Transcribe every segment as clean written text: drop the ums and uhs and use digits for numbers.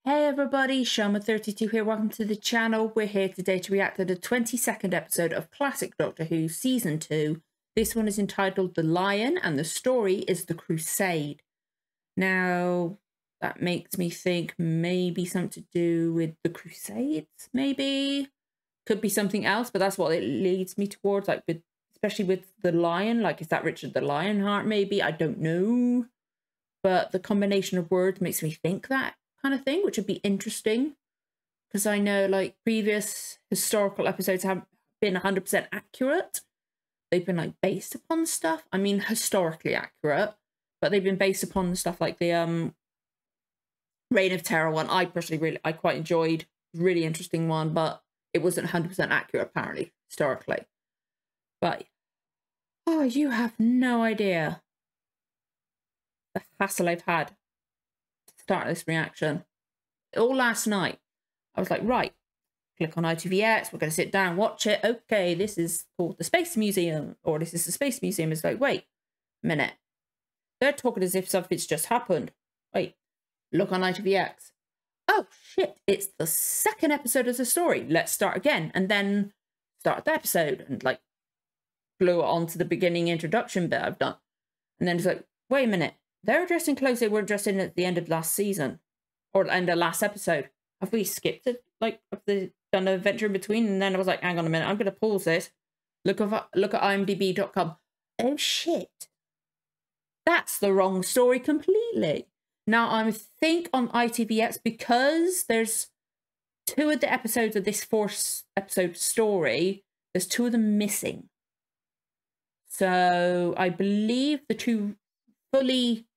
Hey everybody, Shama32 here, welcome to the channel. We're here today to react to the 22nd episode of Classic Doctor Who Season 2. This one is entitled The Lion and the story is The Crusade. Now, that makes me think maybe something to do with the Crusades, maybe? Could be something else, but that's what it leads me towards, like especially with the lion. Like, is that Richard the Lionheart maybe? I don't know. But the combination of words makes me think that kind of thing, which would be interesting, because I know like previous historical episodes haven't been 100% accurate. They've been like based upon stuff, I mean historically accurate, but they've been based upon stuff like the Reign of Terror one. I personally I quite enjoyed, really interesting one, but it wasn't 100% accurate apparently historically. But oh, you have no idea the hassle I've had start this reaction. All last night I was like, right, click on ITVX, we're going to sit down, watch it. Okay, this is called the Space Museum, or this is the Space Museum. It's like, wait a minute, they're talking as if something's just happened. Wait, look on ITVX, oh shit, it's the second episode of the story, let's start again. And then start the episode and like blew it on to the beginning introduction bit I've done. And then it's like, wait a minute, they're addressing clothes they weren't dressed in at the end of last season, or the end of last episode. Have we skipped it? Like, have they done an adventure in between? And then I was like, hang on a minute, I'm going to pause this. Look at imdb.com. Oh shit, that's the wrong story completely. Now I think on ITVX, because there's two of the episodes of this 4-episode story, there's 2 of them missing. So I believe the 2 fully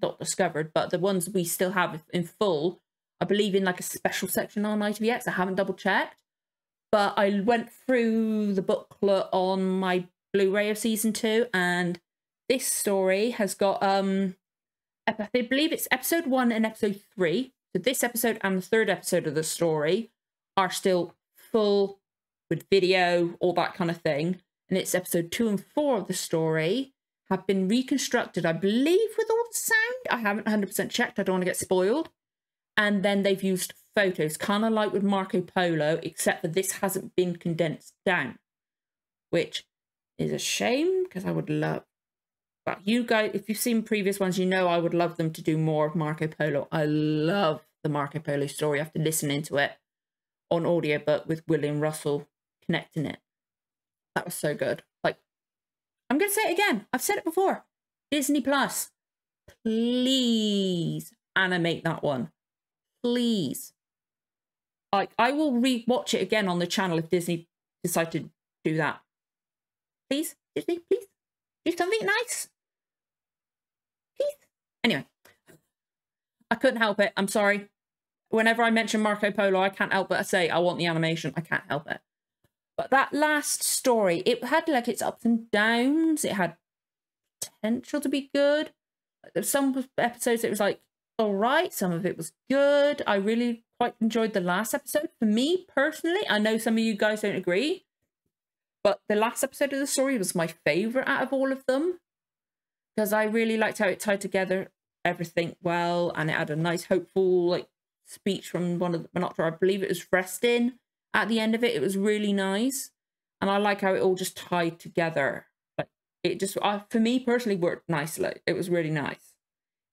not discovered, but the ones we still have in full, I believe in like a special section on ITVX. I haven't double checked, but I went through the booklet on my Blu-ray of season 2, and this story has got I believe it's episode 1 and episode 3. So this episode and the 3rd episode of the story are still full with video, all that kind of thing. And it's episode 2 and 4 of the story have been reconstructed, I believe, with all the sound. I haven't 100% checked. I don't want to get spoiled. And then they've used photos, kind of like with Marco Polo, except for this hasn't been condensed down, which is a shame, because I would love. But you guys, if you've seen previous ones, you know I would love them to do more of Marco Polo. I love the Marco Polo story after listening to it on audiobook with William Russell connecting it. That was so good. Like, I'm going to say it again. I've said it before. Disney Plus, please animate that one. Please. Like, I will re-watch it again on the channel if Disney decide to do that. Please, Disney, please. Do something nice. Please. Anyway. I couldn't help it. I'm sorry. Whenever I mention Marco Polo, I can't help but say I want the animation. I can't help it. But that last story, it had like its ups and downs. It had potential to be good. Some episodes it was like all right. Some of it was good. I really quite enjoyed the last episode. For me personally, I know some of you guys don't agree, but the last episode of the story was my favourite out of all of them, because I really liked how it tied together everything well, and it had a nice hopeful like speech from one of the Monoptera. I believe it was Restin. At the end of it, it was really nice. And I like how it all just tied together. Like, it just, for me personally, worked nicely. It was really nice.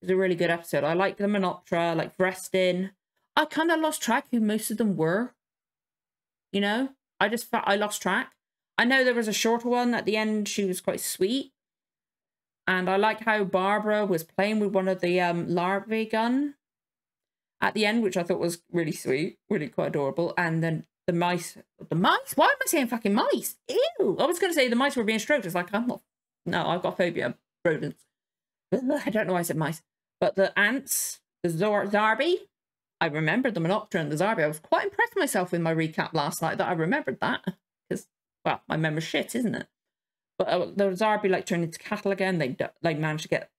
It was a really good episode. I liked the Monoptera, like Restin. I kind of lost track who most of them were. You know? I just felt I lost track. I know there was a shorter one at the end. She was quite sweet. And I like how Barbara was playing with one of the larvae gun at the end, which I thought was really sweet. Really quite adorable. And then the mice, why am I saying fucking mice? Ew, I was going to say the mice were being stroked. It's like, I'm not, no, I've got phobia of rodents. I don't know why I said mice. But the ants, the Zarbi, I remembered the Monoptera and the Zarbi. I was quite impressed with myself with my recap last night that I remembered that. Because, well, my memory's shit, isn't it? But the Zarbi like turned into cattle again. They managed to get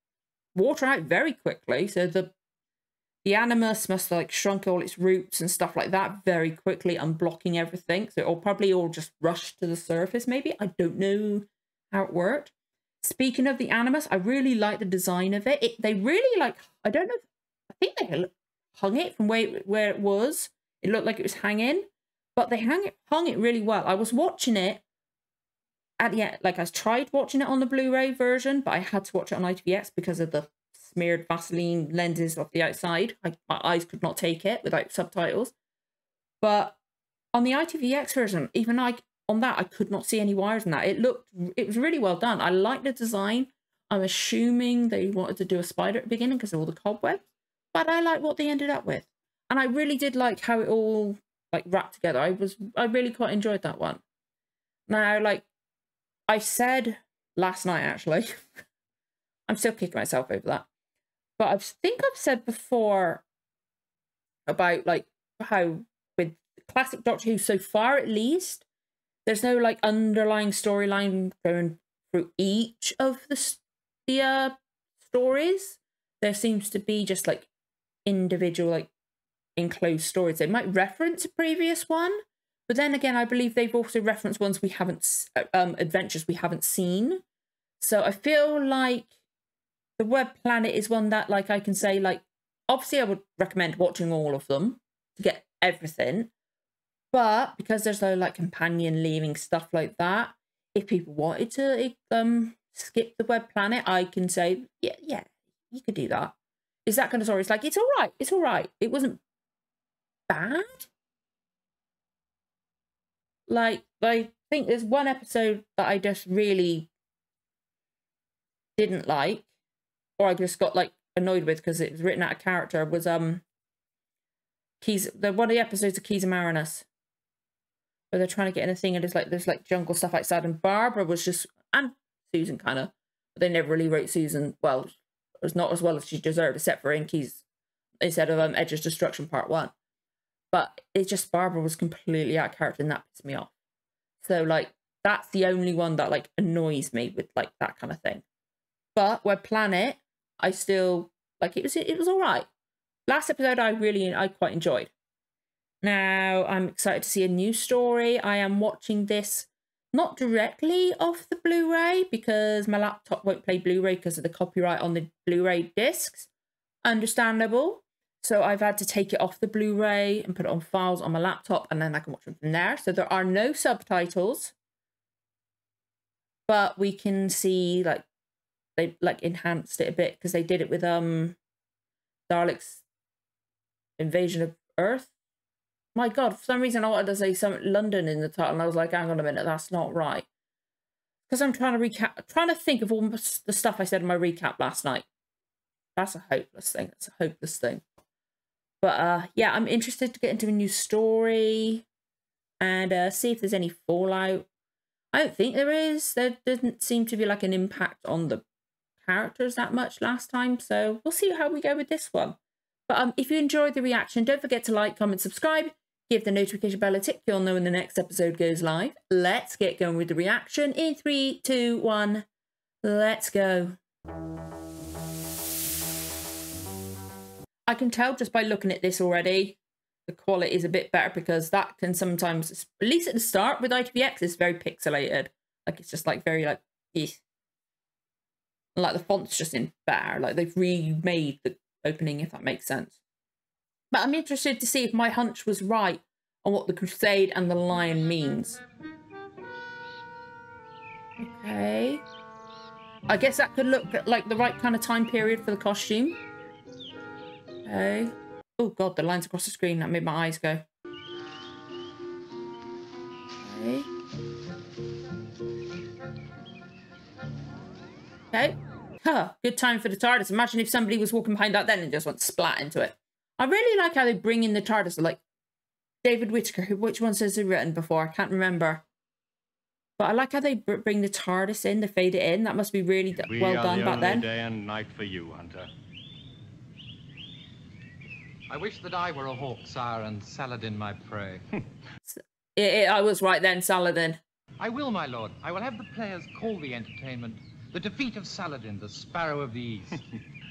water out very quickly. So the animus must have like shrunk all its roots and stuff like that very quickly, unblocking everything. So it'll probably all just rush to the surface, maybe. I don't know how it worked. Speaking of the Animus, I really like the design of it. They really like, I don't know, I think they hung it from where it was. It looked like it was hanging, but they hung it really well. I was watching it at the end, like I tried watching it on the Blu-ray version, but I had to watch it on ITVX because of the smeared Vaseline lenses off the outside. My eyes could not take it without subtitles. But on the ITVX version, even on that, I could not see any wires in that. It was really well done. I like the design. I'm assuming they wanted to do a spider at the beginning because of all the cobwebs, but I like what they ended up with. And I really did like how it all like wrapped together. I really quite enjoyed that one. Now, like I said last night, actually, I'm still kicking myself over that. But I think I've said before about like how with classic Doctor Who so far, at least, there's no like underlying storyline going through each of the stories. There seems to be just like individual like enclosed stories. They might reference a previous one, but then again, I believe they've also referenced ones we haven't, adventures we haven't seen. So I feel like the Web Planet is one that like I can say like, obviously I would recommend watching all of them to get everything. But because there's no like companion leaving stuff like that, if people wanted to skip the Web Planet, I can say, yeah, you could do that. Is that kind of story? It's like, it's all right. It's all right. It wasn't bad. Like, I think there's one episode that I just really didn't like, or I just got like annoyed with because it was written out of character, was one of the episodes of Keys of Marinus, where they're trying to get in a thing and there's like jungle stuff outside, and Barbara was just, and Susan kind of, but they never really wrote Susan well. It was not as well as she deserved, except for in Keys, instead of Edge's Destruction Part 1. But it's just Barbara was completely out of character, and that pissed me off. So like that's the only one that like annoys me with like that kind of thing. But Web Planet, I still like it was all right. Last episode I quite enjoyed. Now, I'm excited to see a new story. I am watching this not directly off the Blu-ray because my laptop won't play Blu-ray because of the copyright on the Blu-ray discs. Understandable. So I've had to take it off the Blu-ray and put it on files on my laptop, and then I can watch them from there. So there are no subtitles, but we can see like they like enhanced it a bit because they did it with Daleks' Invasion of Earth. My God, for some reason I wanted to say something London in the title, and I was like, hang on a minute, that's not right. Because I'm trying to think of all the stuff I said in my recap last night. That's a hopeless thing. That's a hopeless thing. But yeah, I'm interested to get into a new story and see if there's any fallout. I don't think there is. There doesn't seem to be like an impact on the characters that much last time, so we'll see how we go with this one. But if you enjoyed the reaction, don't forget to like, comment, subscribe, give the notification bell a tick. You'll know when the next episode goes live. Let's get going with the reaction in 3, 2, 1. Let's go. I can tell just by looking at this already, the quality is a bit better because that can sometimes, at least at the start with ITVX, it's very pixelated. Like it's just like very like, eh. Like the font's just in better. Like they've remade the opening, if that makes sense. But I'm interested to see if my hunch was right on what the Crusade and the Lion means. Okay. I guess that could look like the right kind of time period for the costume. Okay. Oh God, the lines across the screen, that made my eyes go. Okay. Okay. Huh, good time for the TARDIS. Imagine if somebody was walking behind that then and just went splat into it. I really like how they bring in the TARDIS. Like David Whittaker, which ones has he written before? I can't remember. But I like how they bring the TARDIS in, they fade it in. That must be really well done back then. Day and night for you, Hunter. I wish that I were a hawk, sire, and Saladin my prey. I was right then, Saladin. I will, my lord. I will have the players call the entertainment The Defeat of Saladin, the Sparrow of the East.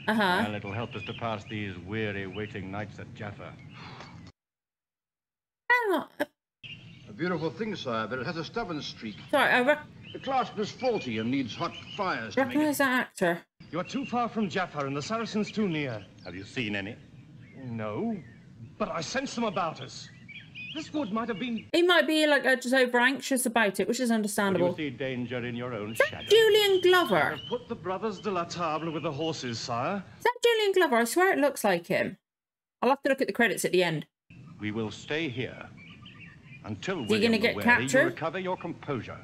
Well, it'll help us to pass these weary waiting nights at Jaffa. A beautiful thing, sire, but it has a stubborn streak. Sorry, The clasp is faulty and needs hot fires to make Recognize that actor. You are too far from Jaffa and the Saracens too near. Have you seen any? No, but I sense them about us. This wood might have been... He might be like just over anxious about it, which is Do understandable. you see danger in your own Is that shadow? Julian Glover? I've put the brothers de la Table with the horses, sire. Is that Julian Glover? I swear it looks like him. I'll have to look at the credits at the end. We will stay here until he gonna get captured? you recover your composure.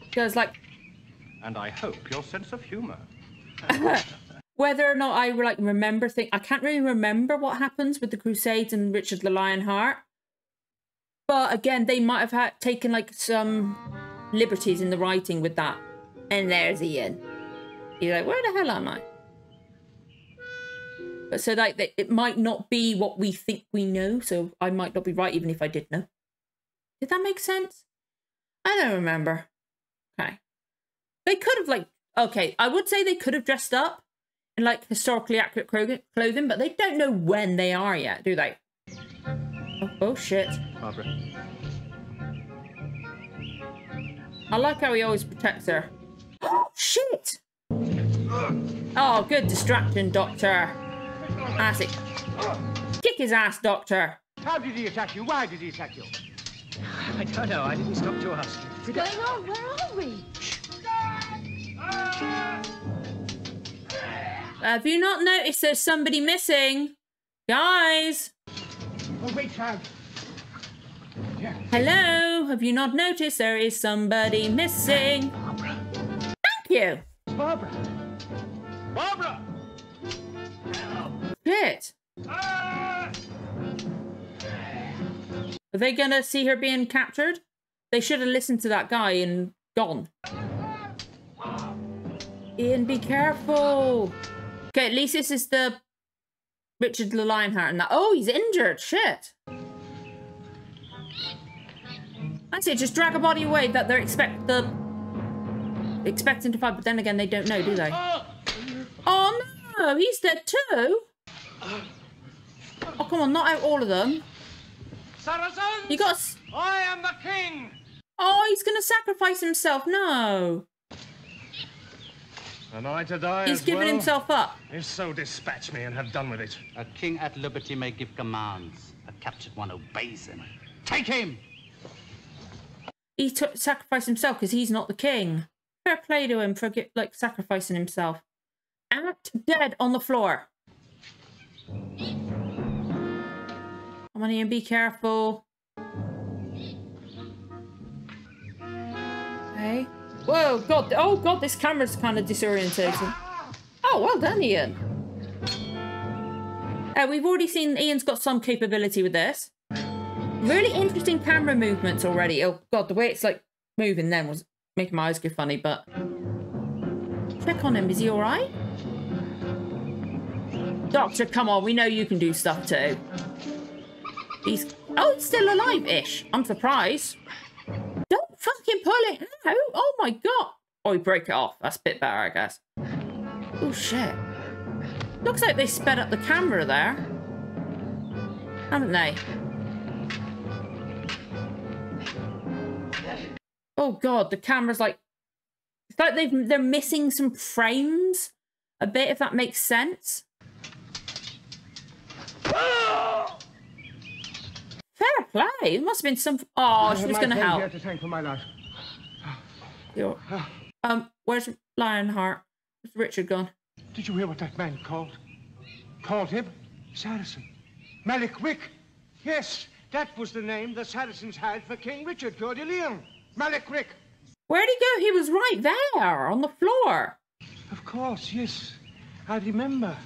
Because, like, And I hope your sense of humor. whether or not I like remember things, I can't really remember what happens with the Crusades and Richard the Lionheart. But again, they might have taken like some liberties in the writing with that. And there's Ian. You're like, where the hell am I? But so like it might not be what we think we know, so I might not be right even if I did know. Did that make sense? I don't remember. Okay. They could have like, okay, I would say they could have dressed up in like historically accurate clothing, but they don't know when they are yet, do they? Oh shit. Barbara. I like how he always protects her. Oh shit! Oh, good distraction, Doctor. Ass it. Kick his ass, Doctor. How did he attack you? Why did he attack you? I don't know. I didn't stop to ask. What's going on? Where are we? Have you not noticed there's somebody missing? Guys! Oh, wait, child. Yeah. Hello? Have you not noticed there is somebody missing? Barbara. Thank you! Barbara. Barbara! Shit. Ah! Are they gonna see her being captured? They should have listened to that guy and gone. Ian, be careful. Okay, at least this is the Richard the Lionheart and that. Oh, he's injured. Shit. That's it. Just drag a body away that they're expecting to fight, but then again, they don't know, do they? Oh no, he's dead too. Oh, come on, not out all of them. Saracens! You got. I am the king! Oh, he's gonna sacrifice himself. No. Am I to die He's as given well? himself up. If so, dispatch me and have done with it. A king at liberty may give commands. A captured one obeys him. Take him! He sacrificed himself because he's not the king. Fair play to him for like sacrificing himself. Act dead on the floor. Come on, Ian, be careful. Okay. Whoa, God. Oh, God, this camera's kind of disorientating. Oh, well done, Ian. We've already seen Ian's got some capability with this. Really interesting camera movements already. Oh, God, the way it's, like, moving then was making my eyes go funny, but... Check on him. Is he all right? Doctor, come on. We know you can do stuff, too. He's... Oh, he's still alive-ish. I'm surprised. Don't fucking pull it out. Oh, my God. Oh, you break it off. That's a bit better, I guess. Oh, shit. Looks like they sped up the camera there. Haven't they? Oh, God. The camera's like... It's like they're missing some frames a bit, if that makes sense. Fair play. It must have been some... Oh, she was going to help. Here to thank for my life. Where's Lionheart? Where's Richard gone? Did you hear what that man called? Called him? Saracen. Malik Wick. Yes, that was the name the Saracens had for King Richard Coeur de Lion. Malik Wick. Where'd he go? He was right there on the floor. Of course, yes. I remember.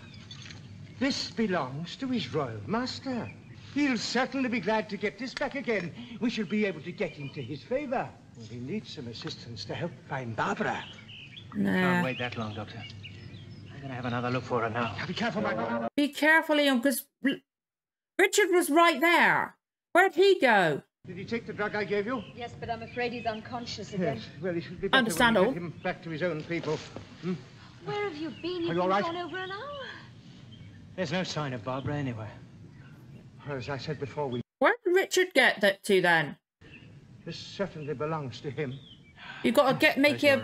This belongs to his royal master. He'll certainly be glad to get this back again. We shall be able to get into his favor. We need some assistance to help find Barbara. Nah. Can't wait that long, Doctor. I'm gonna have another look for her now. Now be careful, my boy. Be careful, Ian, because Richard was right there. Where'd he go? Did he take the drug I gave you? Yes, but I'm afraid he's unconscious again. Yes. Well, he should be better Understandable. when we get him back to his own people. Hmm? Where have you been? Are You've you all right? been gone over an hour. There's no sign of Barbara anywhere. Well, as I said before, Where did Richard get that to then? this certainly belongs to him. You've got to make you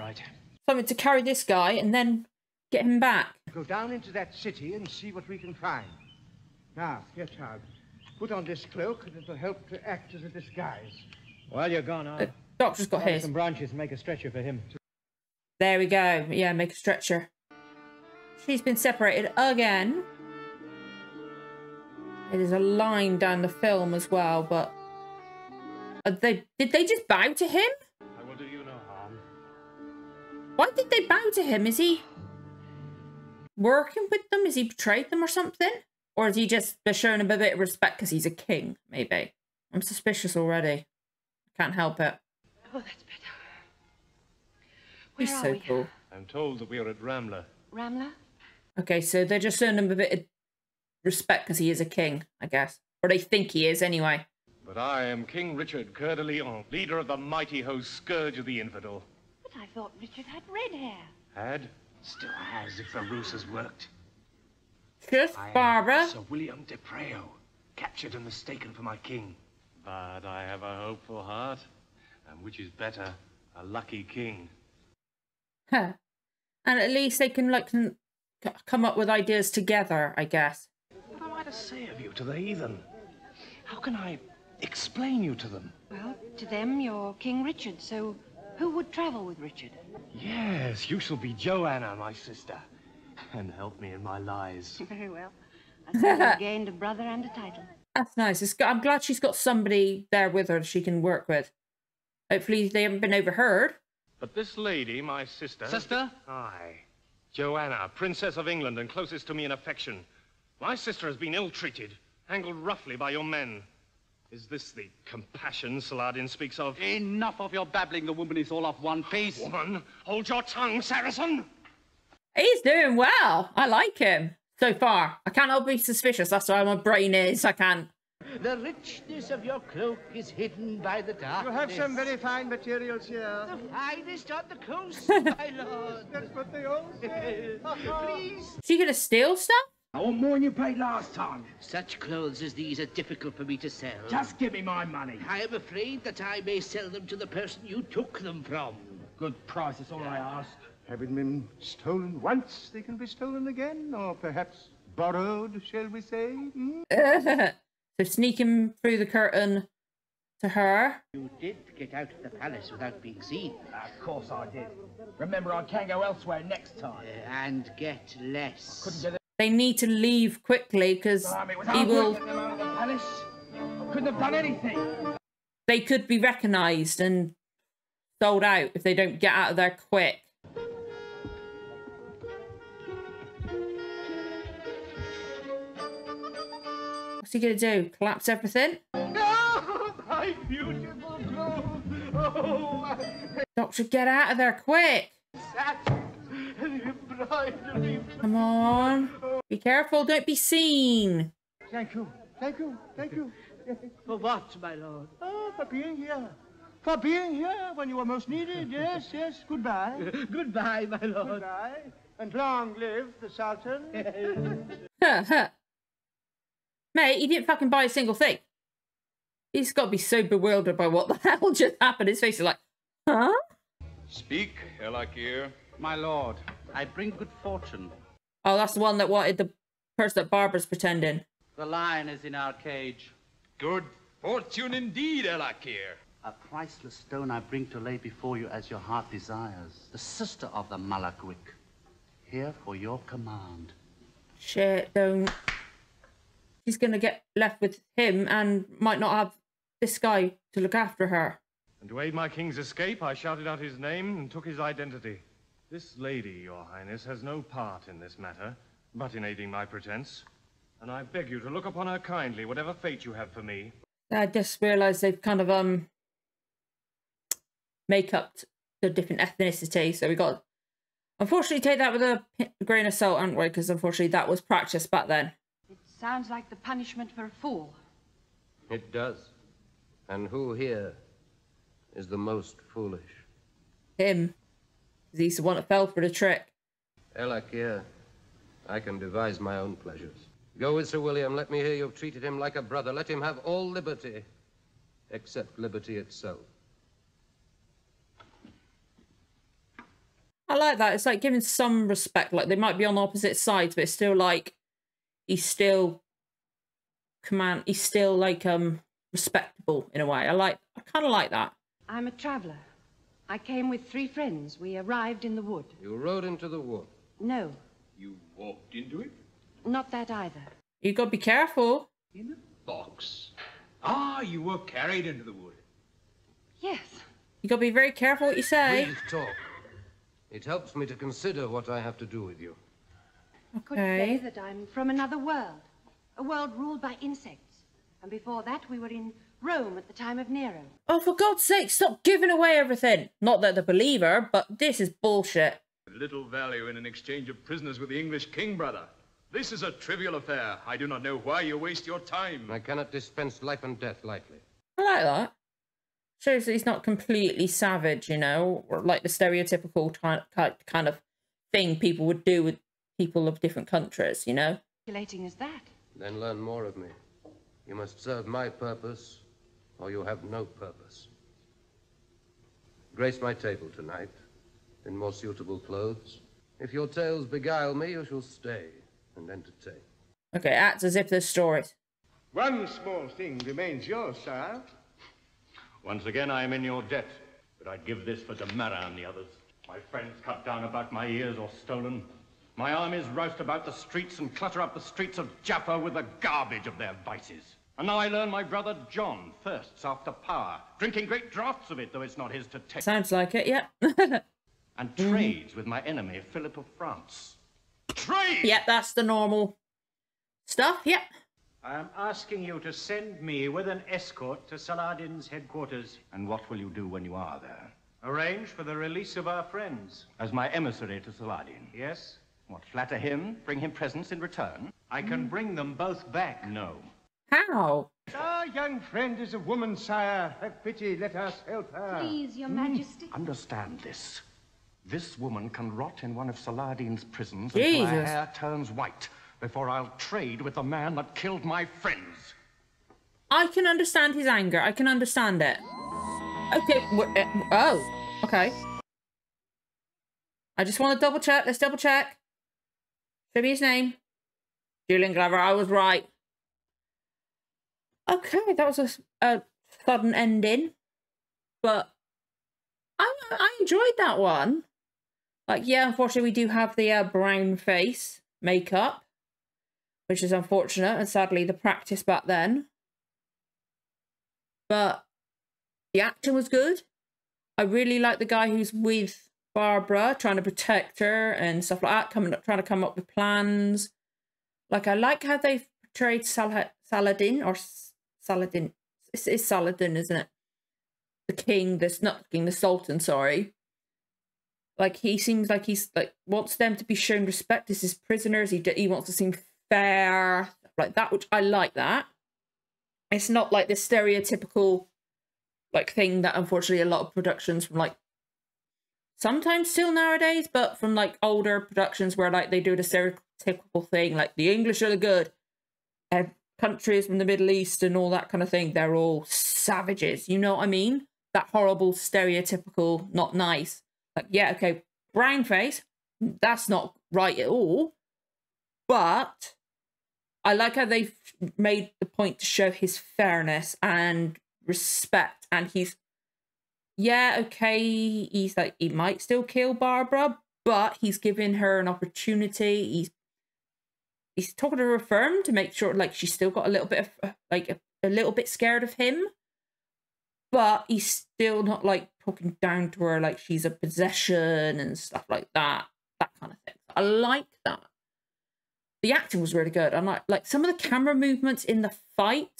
something to carry this guy and then get him back. Go down into that city and see what we can find. Now, here, child. Put on this cloak and it'll help to act as a disguise. While you're gone, The doctor's got his. some branches and make a stretcher for him. There we go. Yeah, make a stretcher. She's been separated again. There's a line down the film as well, but did they just bow to him? I will do you no harm. Why did they bow to him? Is he working with them? Has he betrayed them or something? Or is he just showing him a bit of respect because he's a king, maybe? I'm suspicious already. Can't help it. Oh, that's better. He's Where are so we? cool. I'm told that we are at Ramla. Ramla? Okay, so they're just showing him a bit of respect because he is a king, I guess. Or they think he is, anyway. But I am King Richard, Coeur de Lion, leader of the mighty host, scourge of the infidel. But I thought Richard had red hair. Had? Still has, if the ruse has worked. Just Barbara. Sir William de Preo, captured and mistaken for my king. But I have a hopeful heart, and which is better, a lucky king. Huh. And at least they can, like, come up with ideas together, I guess. What am I to say of you to the heathen? How can I explain you to them? Well, to them, you're King Richard, so who would travel with Richard? Yes, you shall be Joanna, my sister, and help me in my lies. Very well. I think you've gained a brother and a title. That's nice. I'm glad she's got somebody there with her she can work with. Hopefully they haven't been overheard. But this lady, my sister... Sister? Aye. Joanna, Princess of England and closest to me in affection. My sister has been ill-treated, handled roughly by your men. Is this the compassion Saladin speaks of? Enough of your babbling. The woman is all off one piece. Woman, hold your tongue, Saracen! He's doing well. I like him so far. I can't help be suspicious. That's why my brain is. I can't. The richness of your cloak is hidden by the darkness. You have some very fine materials here. The finest on the coast, my lord. That's what they all say. Please. Is she gonna steal stuff? I want more than you paid last time. Such clothes as these are difficult for me to sell. Just give me my money. I am afraid that I may sell them to the person you took them from. Good price, that's all I ask. Having been stolen once, they can be stolen again, or perhaps borrowed, shall we say? So sneaking through the curtain to her. You did get out of the palace without being seen. Of course I did. Remember, I can go elsewhere next time. And get less. Couldn't get They need to leave quickly because he will. the palace. I couldn't have done anything. They could be recognised and sold out if they don't get out of there quick. What's he gonna do? Collapse everything? No, my beautiful clothes. Oh, Doctor, get out of there quick! satin and embroidery. Come on. Be careful, don't be seen. Thank you, thank you, thank you. For what, my lord? Oh, for being here. For being here when you were most needed. Yes, yes. Goodbye. Goodbye, my lord. Goodbye. And long live the Sultan. Mate, he didn't fucking buy a single thing. He's got to be so bewildered by what the hell just happened. His face is like, huh? Speak, Elakir. My lord, I bring good fortune. Oh, that's the one that wanted the person that Barbara's pretending. The lion is in our cage. Good fortune indeed, Elakir. A priceless stone I bring to lay before you as your heart desires. The sister of the Malakwick. Here for your command. Shit, don't. She's going to get left with him and might not have this guy to look after her. And to aid my king's escape, I shouted out his name and took his identity. This lady, your highness, has no part in this matter, but in aiding my pretense. And I beg you to look upon her kindly, whatever fate you have for me. I just realised they've kind of make up the different ethnicity, so we got unfortunately take that with a grain of salt, aren't we? Because unfortunately that was practiced back then. It sounds like the punishment for a fool. It does. And who here is the most foolish? Him. 'Cause he's the one that fell for the trick. Elakir, I can devise my own pleasures. Go with Sir William. Let me hear you've treated him like a brother. Let him have all liberty, except liberty itself. I like that. It's like giving some respect. Like they might be on opposite sides, but it's still like he's still like respectable in a way. I kind of like that. I'm a traveller. I came with 3 friends. We arrived in the wood. You rode into the wood? No. You walked into it? Not that either. You gotta be careful. In a box. Ah, you were carried into the wood. Yes. You gotta be very careful what you say. Please talk. It helps me to consider what I have to do with you. I could say that I'm from another world. A world ruled by insects. And before that, we were in Rome at the time of Nero. Oh, for God's sake, stop giving away everything. Not that the believer, but this is bullshit. Little value in an exchange of prisoners with the English king, brother. This is a trivial affair. I do not know why you waste your time. I cannot dispense life and death lightly. I like that. Shows that he's not completely savage, you know, or like the stereotypical kind of thing people would do with people of different countries, you know? Calculating as that. Then learn more of me. You must serve my purpose, or you have no purpose. Grace my table tonight, in more suitable clothes. If your tales beguile me, you shall stay and entertain. Okay, act as if there's stories. One small thing remains yours, sire. Once again, I am in your debt, but I'd give this for Damara and the others. My friends cut down about my ears or stolen. My armies roust about the streets and clutter up the streets of Jaffa with the garbage of their vices. And now I learn my brother John thirsts after power, drinking great draughts of it, though it's not his to take. Sounds like it, yeah. And trades with my enemy, Philip of France. Trade! Yep, that's the normal stuff, yep. I am asking you to send me with an escort to Saladin's headquarters. And what will you do when you are there? Arrange for the release of our friends. As my emissary to Saladin? Yes? What, flatter him? Bring him presents in return? I can bring them both back. No. How? Our young friend is a woman, sire. Have pity, let us help her. Please, your majesty. Understand this. This woman can rot in one of Saladin's prisons Jesus. until her hair turns white before I'll trade with the man that killed my friends. I can understand his anger. I can understand it. Okay. Oh, okay. I just want to double check. Let's double check. Show me his name. Julian Glover. I was right. Okay, that was a sudden ending. But I enjoyed that one. Like, yeah, unfortunately, we do have the brown face makeup, which is unfortunate, and sadly, the practice back then. But the acting was good. I really like the guy who's with Barbara, trying to protect her and stuff like that, trying to come up with plans. Like, I like how they portrayed Saladin, or Saladin. It's Saladin, isn't it? The king, not the king, the Sultan, sorry. Like, he seems like he's, like, wants them to be shown respect as his prisoners. He wants to seem fair, like that, which I like that. It's not like the stereotypical, like, thing that, unfortunately, a lot of productions from, like, sometimes still nowadays, but from, like, older productions where, like, they do the stereotypical thing, like, the English are the good. And countries from the Middle East and all that kind of thing, they're all savages. You know what I mean? That horrible, stereotypical, not nice. Like, yeah, okay, brown face, that's not right at all. But I like how they've made the point to show his fairness and respect. And he's, yeah, okay, he's like, he might still kill Barbara, but he's giving her an opportunity. He's talking to her firm to make sure, like, she's still got a little bit of, like, a little bit scared of him. But he's still not, like, talking down to her like she's a possession and stuff like that. That kind of thing. I like that. The acting was really good. And like some of the camera movements in the fight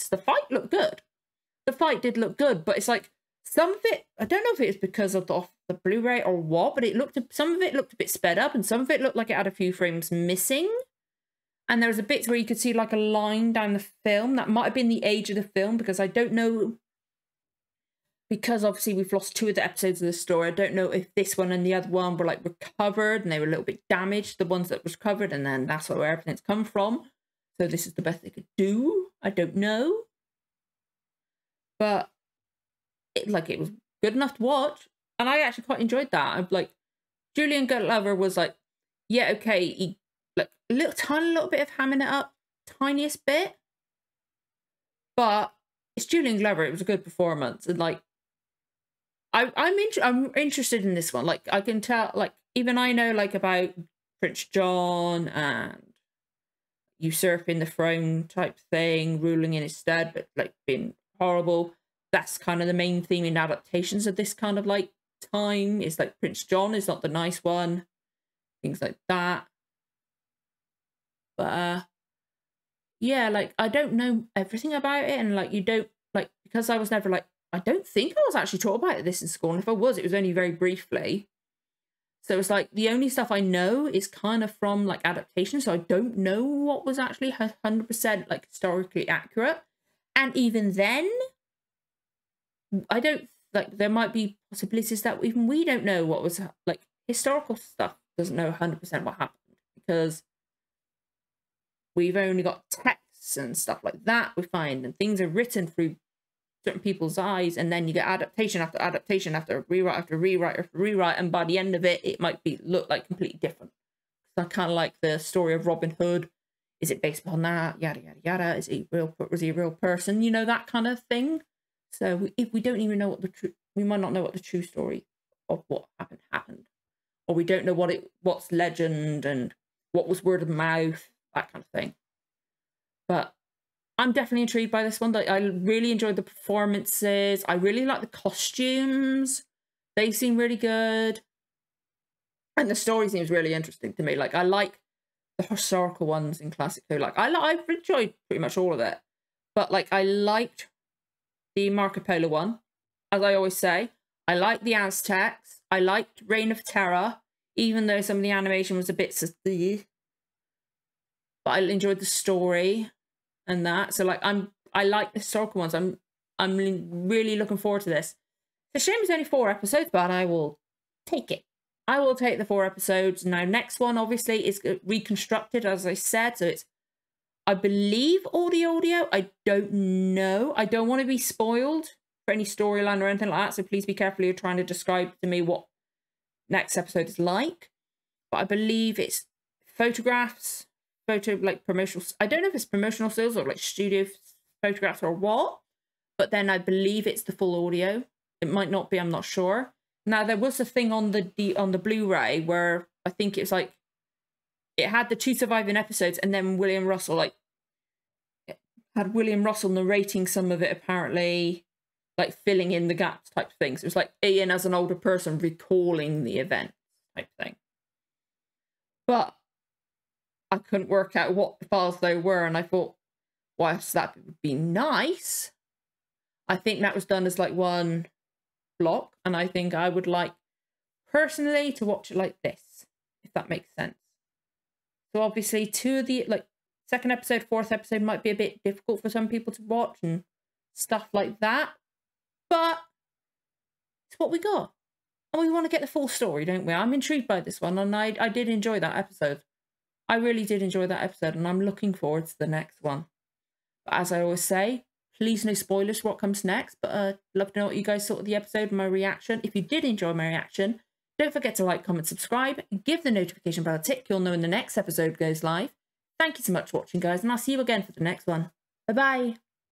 looked good. The fight did look good, but it's like some of it, I don't know if it was because of the Blu-ray or what, but some of it looked a bit sped up and some of it looked like it had a few frames missing. And there was a bit where you could see like a line down the film. That might have been the age of the film, because I don't know. Because obviously we've lost 2 of the episodes of the story. I don't know if this one and the other one were like recovered and they were a little bit damaged, the ones that was covered, and then that's where everything's come from. So this is the best they could do. I don't know. But it was good enough to watch. And I actually quite enjoyed that. I'm like, Julian Glover was like, yeah, okay, he like a tiny little bit of hamming it up, tiniest bit. But it's Julian Glover. It was a good performance, and like, I'm interested in this one. Like, I can tell, like, even I know like about Prince John and usurping the throne type thing, ruling in his stead, but like being horrible. That's kind of the main theme in adaptations of this kind of like time, is like Prince John is not the nice one, things like that. But yeah, like, I don't know everything about it, and like, you don't, like, because I was never like, I don't think I was actually taught about this in school, and if I was, it was only very briefly. So it's like, the only stuff I know is kind of from like adaptation, so I don't know what was actually 100% like historically accurate. And even then, I don't, like, there might be possibilities that even we don't know what was, like, historical stuff doesn't know 100% what happened, because we've only got texts and stuff like that we find, and things are written through certain people's eyes, and then you get adaptation after adaptation after rewrite after rewrite after rewrite, and by the end of it, it might be look like completely different. So I kind of like the story of Robin Hood. Is it based upon that? Yada yada yada. Was he a real person? You know, that kind of thing. So if we don't even know what we might not know what the true story of what happened, or we don't know what's legend and what was word of mouth, that kind of thing. But I'm definitely intrigued by this one. Like, I really enjoyed the performances. I really like the costumes. They seem really good. And the story seems really interesting to me. Like, I like the historical ones in Classic Who. Like, I've enjoyed pretty much all of it. But, like, I liked the Marco Polo one. As I always say, I liked the Aztecs. I liked Reign of Terror, even though some of the animation was a bit... But I enjoyed the story and that. So like, I like the historical ones. I'm really looking forward to this. It's a shame it's only 4 episodes, but I will take it. I will take the 4 episodes. Now, next one obviously is reconstructed, as I said. So it's, I believe, audio. I don't know. I don't want to be spoiled for any storyline or anything like that. So please be careful. You're trying to describe to me what next episode is like. But I believe it's photographs. Like promotional, I don't know if it's promotional stills or like studio photographs or what, but then I believe it's the full audio. It might not be, I'm not sure. Now, there was a thing on the Blu-ray where I think it was like, it had the 2 surviving episodes, and then William Russell, like, had William Russell narrating some of it, apparently, like filling in the gaps type things. It was like Ian as an older person recalling the event type thing. But I couldn't work out what files they were, and I thought, whilst that would be nice, I think that was done as like one block, and I think I would like, personally, to watch it like this, if that makes sense. So obviously 2 of the, like, 2nd episode, 4th episode might be a bit difficult for some people to watch and stuff like that, but it's what we got. And we want to get the full story, don't we? I'm intrigued by this one, and I did enjoy that episode. I really did enjoy that episode, and I'm looking forward to the next one. But as I always say, please no spoilers for what comes next, but I'd love to know what you guys thought of the episode and my reaction. If you did enjoy my reaction, don't forget to like, comment, subscribe, and give the notification bell a tick. You'll know when the next episode goes live. Thank you so much for watching, guys, and I'll see you again for the next one. Bye-bye.